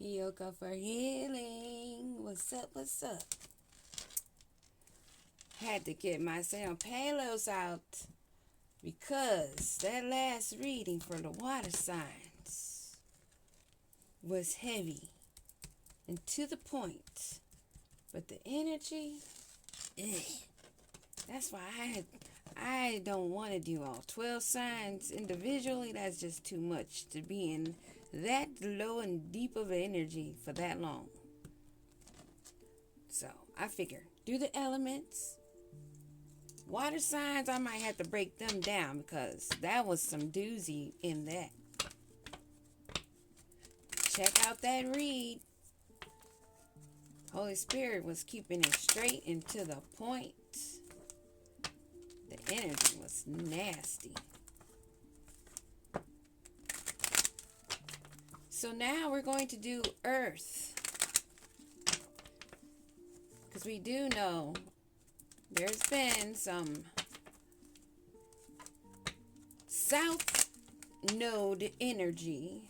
Yoga for healing. What's up? What's up? Had to get my San Palos out because that last reading for the water signs was heavy and to the point. But the energy, that's why I don't want to do all 12 signs individually. That's just too much to be in that low and deep of energy for that long. So I figure do the elements. Water signs, I might have to break them down because that was some doozy in that. Check out that read. Holy Spirit was keeping it straight and to the point. The energy was nasty. So now we're going to do Earth. Because we do know there's been some South Node energy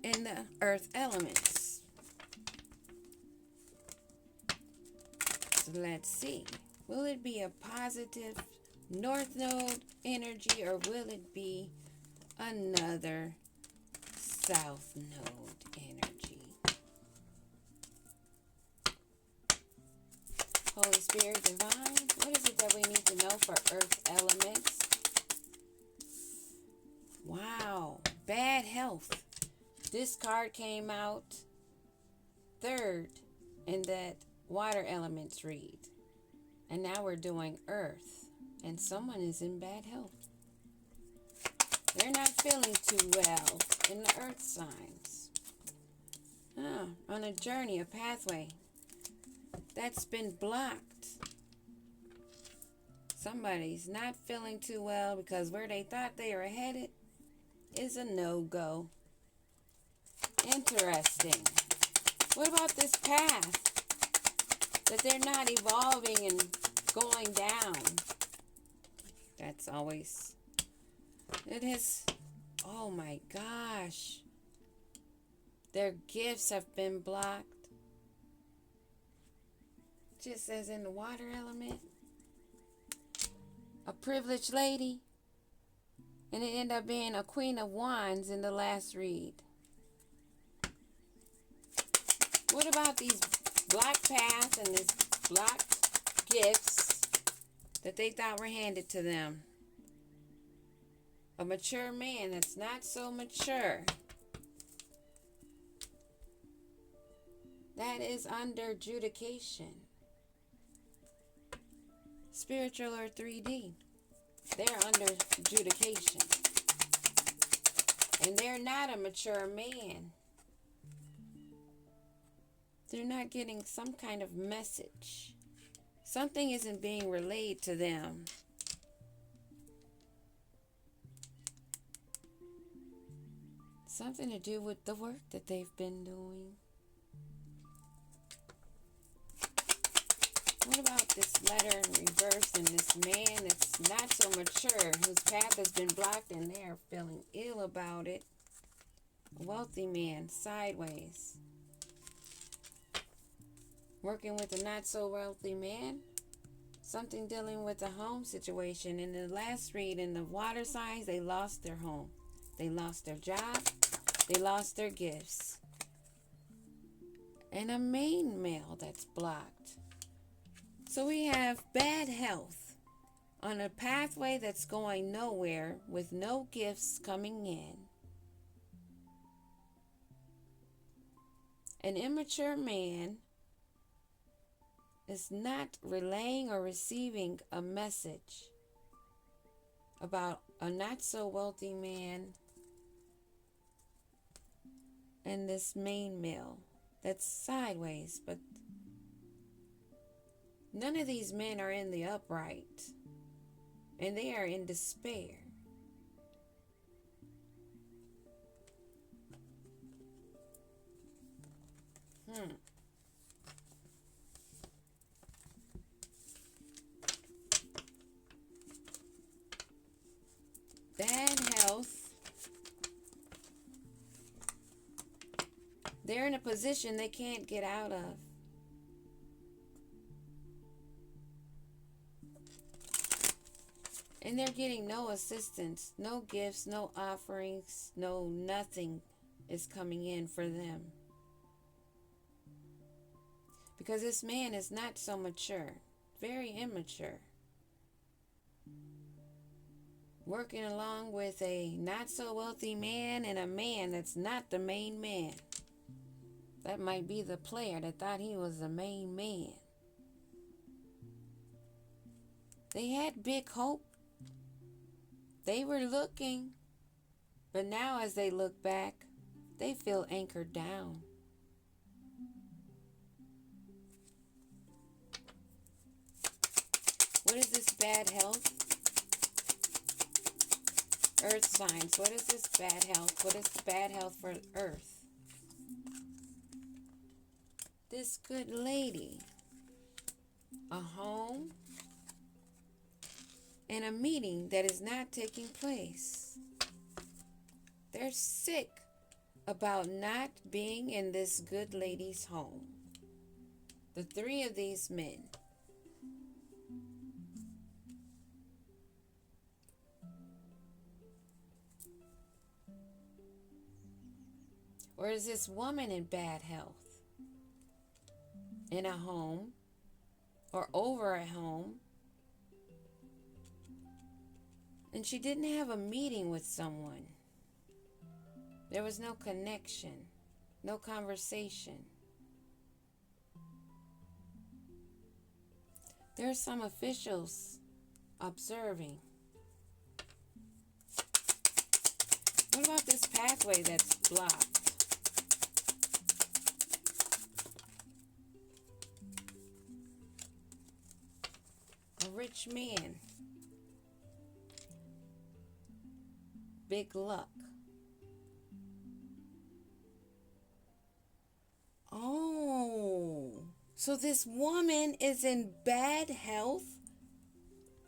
in the Earth elements. So let's see. Will it be a positive North Node energy or will it be another South Node energy? Holy Spirit Divine, what is it that we need to know for Earth elements? Wow, bad health. This card came out third in that water elements read. And now we're doing Earth. And someone is in bad health. They're not feeling too well in the Earth signs. On a journey, a pathway that's been blocked. Somebody's not feeling too well because where they thought they were headed is a no-go. Interesting. What about this path that they're not evolving and going down? That's always... It has... Oh my gosh. Their gifts have been blocked. Just as in the water element. A privileged lady. And it ended up being a Queen of Wands in the last read. What about these blocked paths and these blocked gifts that they thought were handed to them? A mature man that's not so mature. That is under adjudication. Spiritual or 3D. They're under adjudication. And they're not a mature man. They're not getting some kind of message. Something isn't being relayed to them. Something to do with the work that they've been doing. What about this letter in reverse and this man that's not so mature, whose path has been blocked and they're feeling ill about it? A wealthy man, sideways. Working with a not so wealthy man. Something dealing with a home situation. In the last read, in the water signs, they lost their home. They lost their job. They lost their gifts. And a main male that's blocked. So we have bad health on a pathway that's going nowhere with no gifts coming in. An immature man is not relaying or receiving a message about a not so wealthy man and this main male that's sideways, but none of these men are in the upright, and they are in despair. Bad health They're in a position they can't get out of. And they're getting no assistance, no gifts, no offerings, no nothing is coming in for them. Because this man is not so mature, very immature. Working along with a not so wealthy man and a man that's not the main man. That might be the player that thought he was the main man. They had big hope. They were looking, but now as they look back, they feel anchored down. What is this bad health? Earth signs. What is this bad health? What is bad health for Earth? This good lady. A home and a meeting that is not taking place. They're sick about not being in this good lady's home. The three of these men. Or is this woman in bad health? In a home or over a home? And she didn't have a meeting with someone. There was no connection, no conversation. There are some officials observing. What about this pathway that's blocked? A rich man. Big luck. Oh, so this woman is in bad health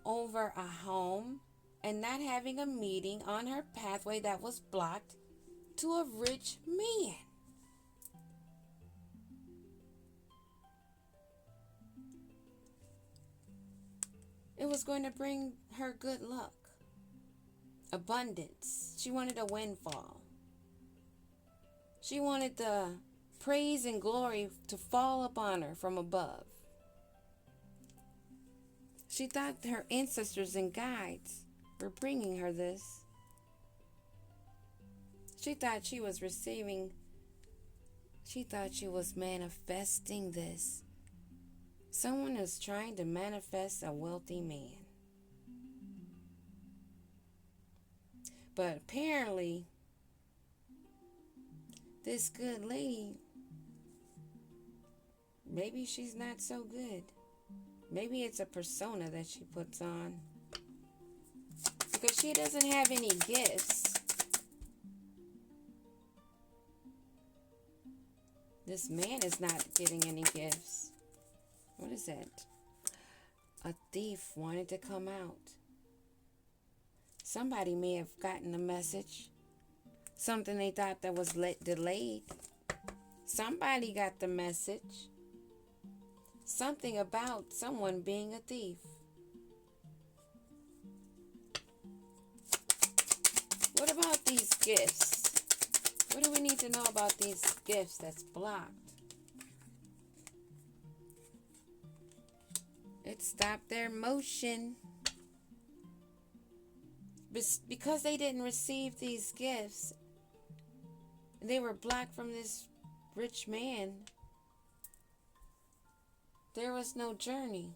over a home and not having a meeting on her pathway that was blocked to a rich man. It was going to bring her good luck. Abundance. She wanted a windfall. She wanted the praise and glory to fall upon her from above. She thought her ancestors and guides were bringing her this. She thought she was receiving. She thought she was manifesting this. Someone is trying to manifest a wealthy man. But apparently, this good lady, maybe she's not so good. Maybe it's a persona that she puts on. Because she doesn't have any gifts. This man is not getting any gifts. What is that? A thief wanted to come out. Somebody may have gotten a message. Something they thought that was delayed. Somebody got the message. Something about someone being a thief. What about these gifts? What do we need to know about these gifts that's blocked? It stopped their motion. Because they didn't receive these gifts, they were blocked from this rich man. There was no journey.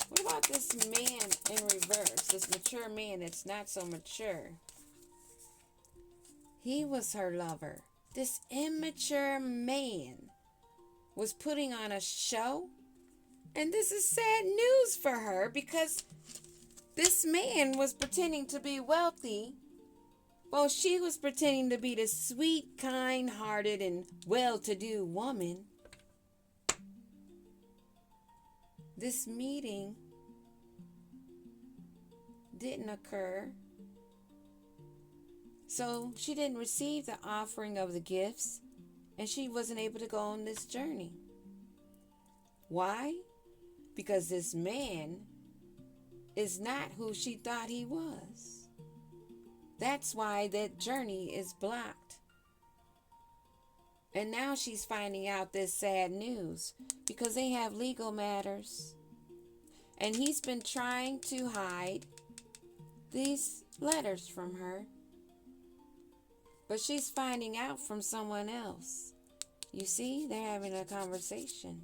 What about this man in reverse? This mature man that's not so mature. He was her lover. This immature man was putting on a show. And this is sad news for her because this man was pretending to be wealthy while she was pretending to be the sweet, kind-hearted, and well-to-do woman. This meeting didn't occur. So she didn't receive the offering of the gifts, and she wasn't able to go on this journey. Why? Because this man is not who she thought he was. That's why that journey is blocked. And now she's finding out this sad news because they have legal matters. And he's been trying to hide these letters from her. But she's finding out from someone else. You see, they're having a conversation.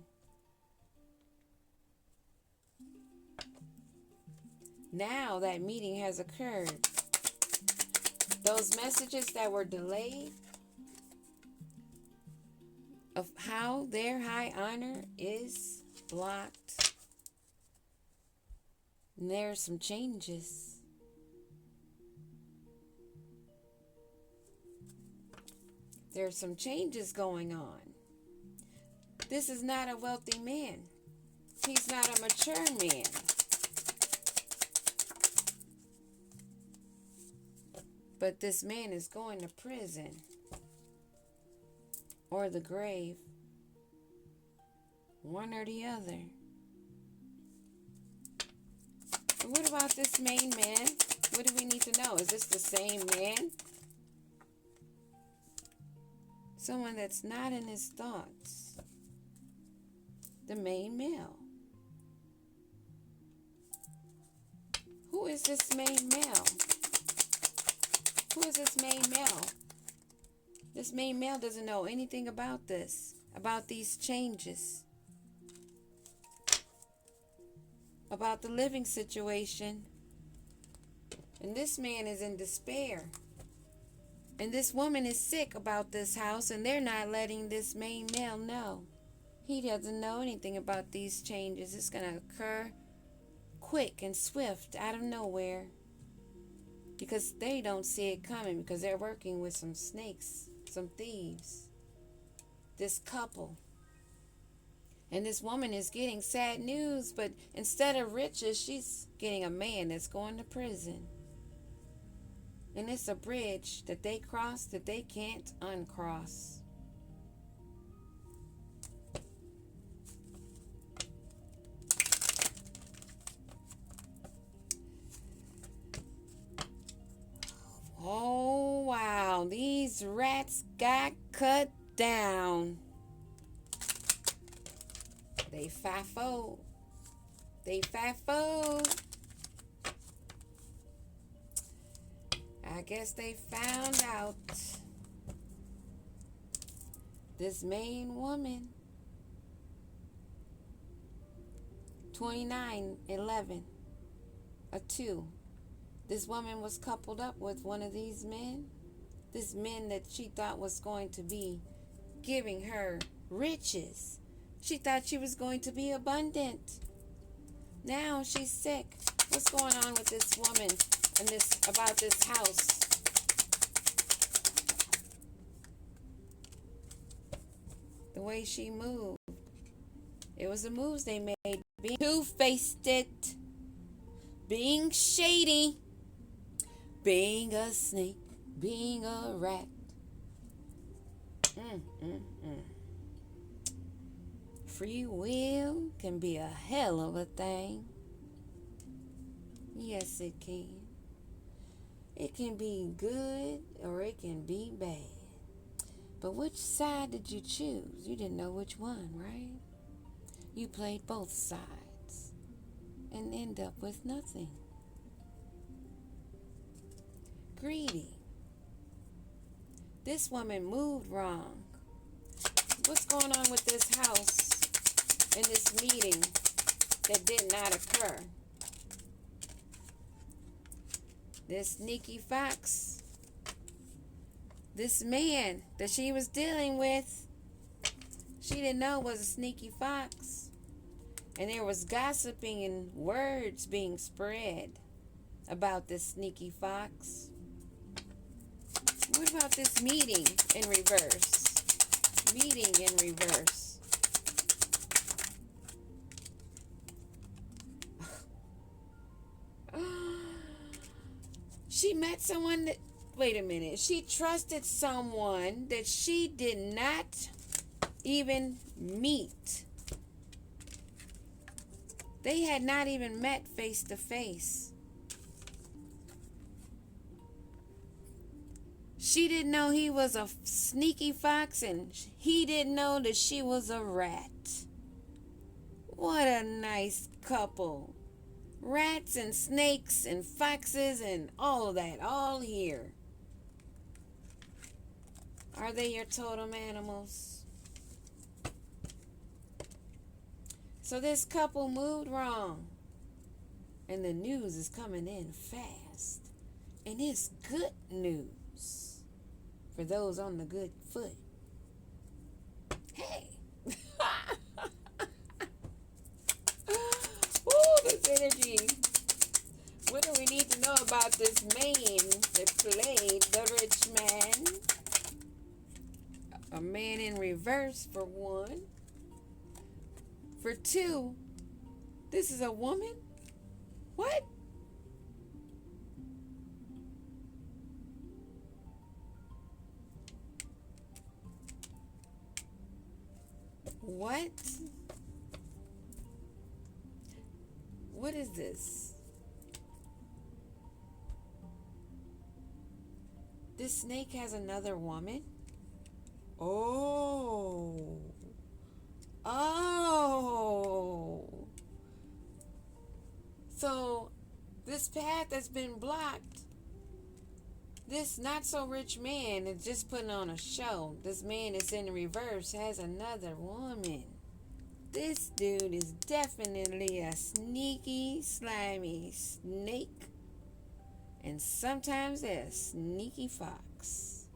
Now that meeting has occurred. Those messages that were delayed of how their high honor is blocked. And there's some changes. There's some changes going on. This is not a wealthy man. He's not a mature man. But this man is going to prison or the grave, one or the other. And what about this main man? What do we need to know? Is this the same man? Someone that's not in his thoughts. The main male. Who is this main male? Who is this main male? This main male doesn't know anything about this, about these changes, about the living situation. And this man is in despair. And this woman is sick about this house, and they're not letting this main male know. He doesn't know anything about these changes. It's going to occur quick and swift out of nowhere. Because they don't see it coming, because they're working with some snakes, some thieves. This couple. And this woman is getting sad news, but instead of riches, she's getting a man that's going to prison. And it's a bridge that they cross that they can't uncross. Oh, wow. These rats got cut down. They fafo. They fafo. I guess they found out this main woman, 2911, a 2. This woman was coupled up with one of these men. This man that she thought was going to be giving her riches. She thought she was going to be abundant. Now she's sick. What's going on with this woman and about this house? The way she moved. It was the moves they made. Being two-faced it. Being shady. Being a snake. Being a rat. Free will can be a hell of a thing. Yes, it can. It can be good or it can be bad. But which side did you choose? You didn't know which one, right? You played both sides and end up with nothing. Greedy. This woman moved wrong. What's going on with this house and this meeting that did not occur? This sneaky fox. This man that she was dealing with, she didn't know was a sneaky fox. And there was gossiping and words being spread about this sneaky fox. What about this meeting in reverse? Meeting in reverse. She met someone that wait a minute. She trusted someone that she did not even meet. They had not even met face to face. She didn't know he was a sneaky fox, and he didn't know that she was a rat. What a nice couple. Rats and snakes and foxes and all of that, all here. Are they your totem animals? So this couple moved wrong, and the news is coming in fast. And it's good news for those on the good foot. Hey! Woo, this energy. What do we need to know about this man that played the rich man? A man in reverse, for one. For two, this is a woman? What? What? What is this? This snake has another woman? Oh. Oh. So, this path that's been blocked, this not so rich man is just putting on a show. This man that's in reverse has another woman. This dude is definitely a sneaky, slimy snake. And sometimes a sneaky fox.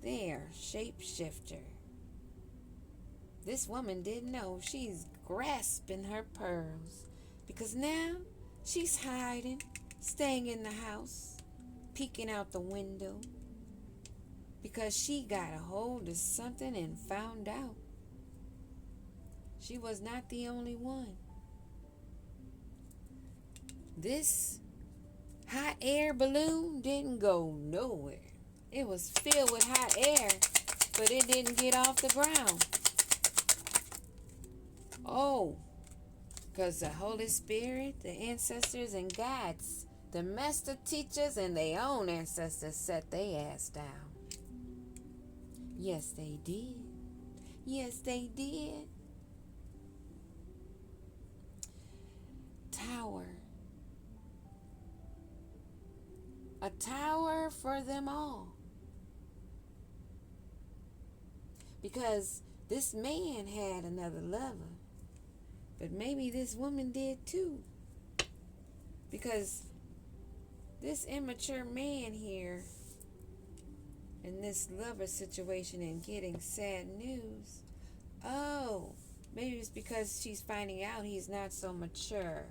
They're shapeshifter. This woman didn't know she's grasping her pearls. Because now she's hiding, staying in the house, peeking out the window. Because she got a hold of something and found out. She was not the only one. This hot air balloon didn't go nowhere. It was filled with hot air, but it didn't get off the ground. Oh, because the Holy Spirit, the ancestors and gods, the master teachers and their own ancestors set their ass down. Yes, they did. Yes, they did. Tower. A tower for them all. Because this man had another lover. But maybe this woman did too. Because this immature man here in this lover situation and getting sad news. Oh, maybe it's because she's finding out he's not so mature.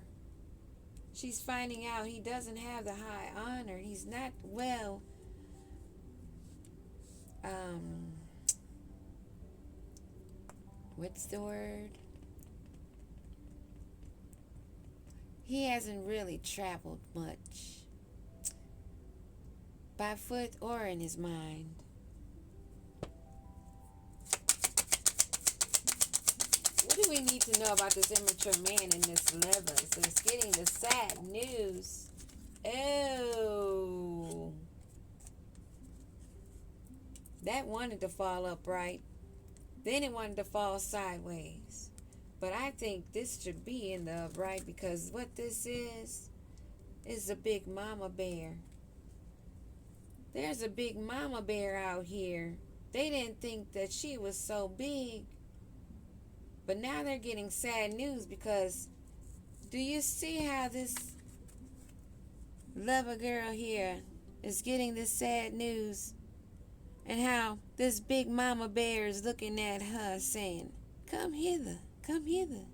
She's finding out he doesn't have the high honor. He's not, well, what's the word? He hasn't really traveled much, by foot or in his mind. What do we need to know about this immature man in this lever? So it's getting the sad news. Oh. That wanted to fall upright. Then it wanted to fall sideways. But I think this should be in the upright because what this is a big mama bear. There's a big mama bear out here. They didn't think that she was so big. But now they're getting sad news because do you see how this lover girl here is getting this sad news? And how this big mama bear is looking at her saying, come hither, come hither.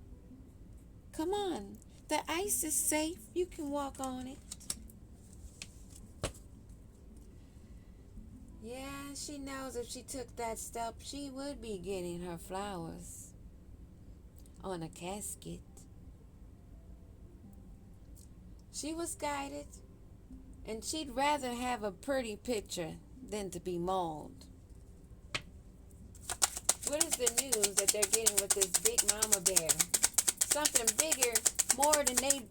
Come on, the ice is safe. You can walk on it. Yeah, she knows if she took that step, she would be getting her flowers on a casket. She was guided And she'd rather have a pretty picture than to be mauled. What is the news that they're getting with this big mama bear? Something bigger, more than they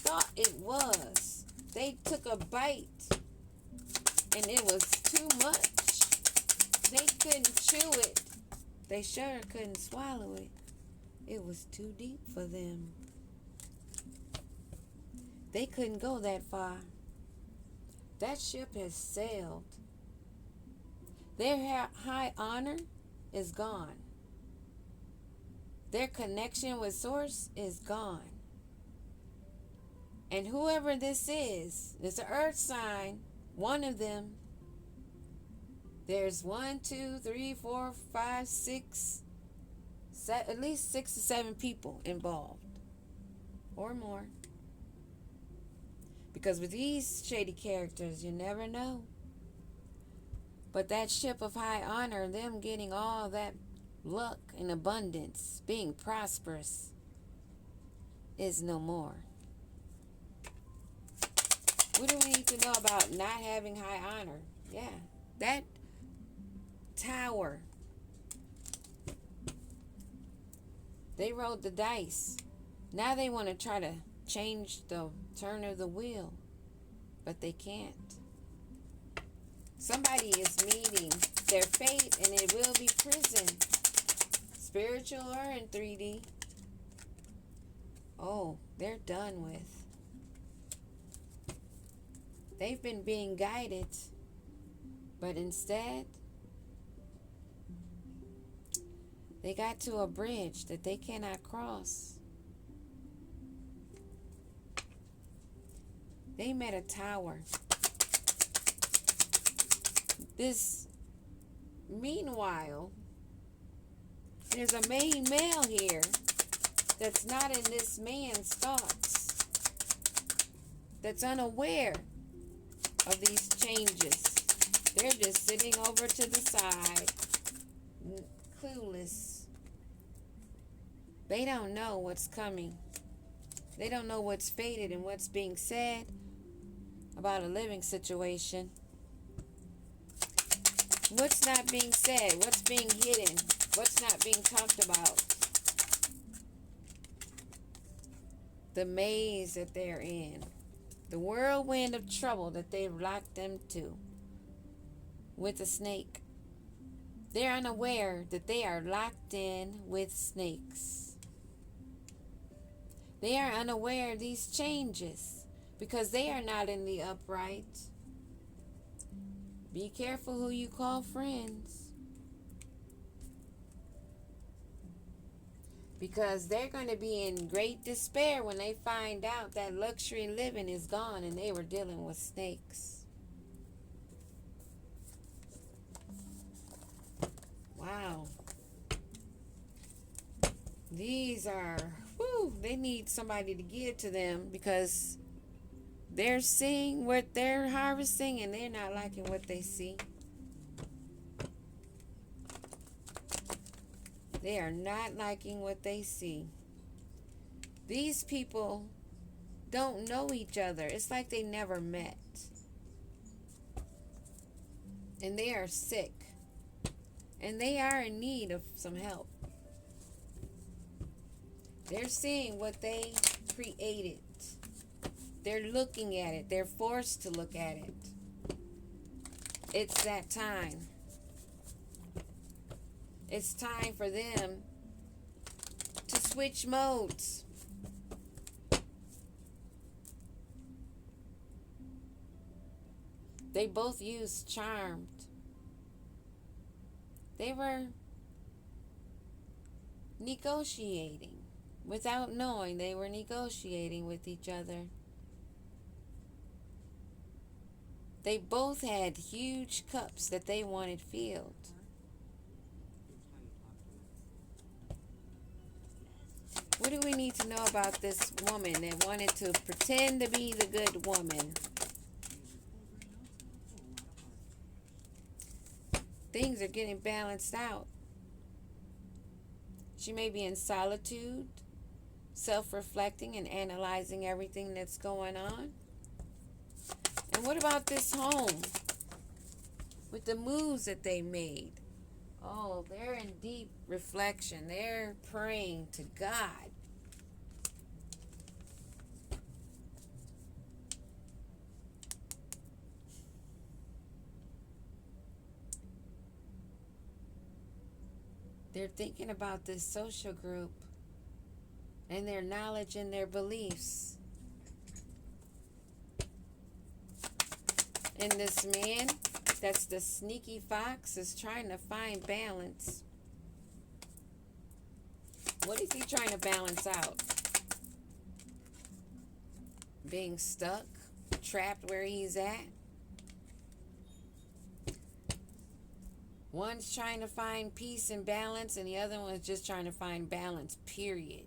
thought it was. They took a bite, and it was too much. They couldn't chew it. They sure couldn't swallow it. It was too deep for them. They couldn't go that far. That ship has sailed. Their high honor is gone. Their connection with Source is gone. And whoever this is, it's an earth sign, one of them. There's 1, 2, 3, 4, 5, 6, at least 6 to 7 people involved, or more. Because with these shady characters, you never know. But that ship of high honor, them getting all that luck and abundance, being prosperous, is no more. What do we need to know about not having high honor? Yeah, that tower. They rolled the dice. Now they want to try to change the turn of the wheel, but they can't. Somebody is meeting their fate, and it will be prison, spiritual or in 3D. Oh, they're done with. They've been being guided, but instead they got to a bridge that they cannot cross. They met a tower. Meanwhile, there's a main male here that's not in this man's thoughts, that's unaware of these changes. They're just sitting over to the side, clueless. They don't know what's coming. They don't know what's fated and what's being said about a living situation. What's not being said? What's being hidden? What's not being talked about? The maze that they're in. The whirlwind of trouble that they've locked them to with a snake. They're unaware that they are locked in with snakes. They are unaware of these changes because they are not in the upright. Be careful who you call friends, because they're going to be in great despair when they find out that luxury living is gone and they were dealing with snakes. Wow. These are, they need somebody to give to them, because they're seeing what they're harvesting and they're not liking what they see. They are not liking what they see. These people don't know each other. It's like they never met. And they are sick. And they are in need of some help. They're seeing what they created. They're looking at it. They're forced to look at it. It's that time. It's time for them to switch modes. They both used Charmed. They were negotiating without knowing they were negotiating with each other. They both had huge cups that they wanted filled. What do we need to know about this woman that wanted to pretend to be the good woman? Things are getting balanced out. She may be in solitude, self-reflecting and analyzing everything that's going on. And what about this home with the moves that they made? Oh, they're in deep reflection. They're praying to God. They're thinking about this social group and their knowledge and their beliefs. And this man, that's the sneaky fox, is trying to find balance. What is he trying to balance out? Being stuck, trapped where he's at? One's trying to find peace and balance, and the other one's just trying to find balance, period.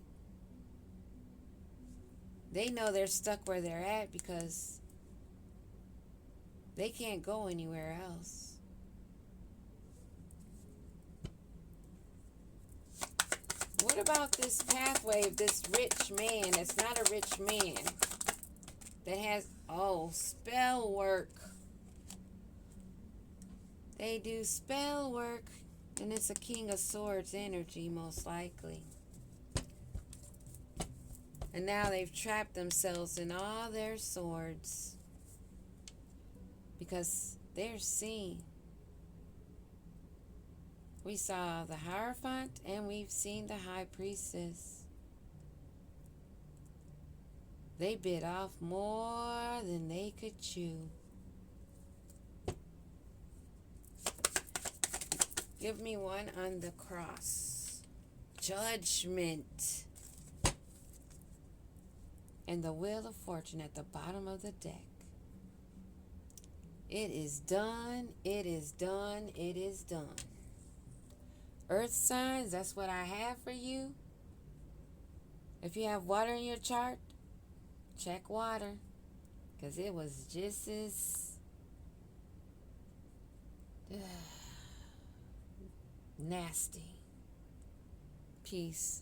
They know they're stuck where they're at because they can't go anywhere else. What about this pathway of this rich man that's not a rich man? That has, spell work. They do spell work, and it's a King of Swords energy, most likely. And now they've trapped themselves in all their swords because they're seen. We saw the Hierophant and we've seen the High Priestess. They bit off more than they could chew. Give me one on the cross. Judgment. And the Wheel of Fortune at the bottom of the deck. It is done. It is done. It is done. Earth signs, that's what I have for you. If you have water in your chart, check water. Because it was just as nasty. Peace.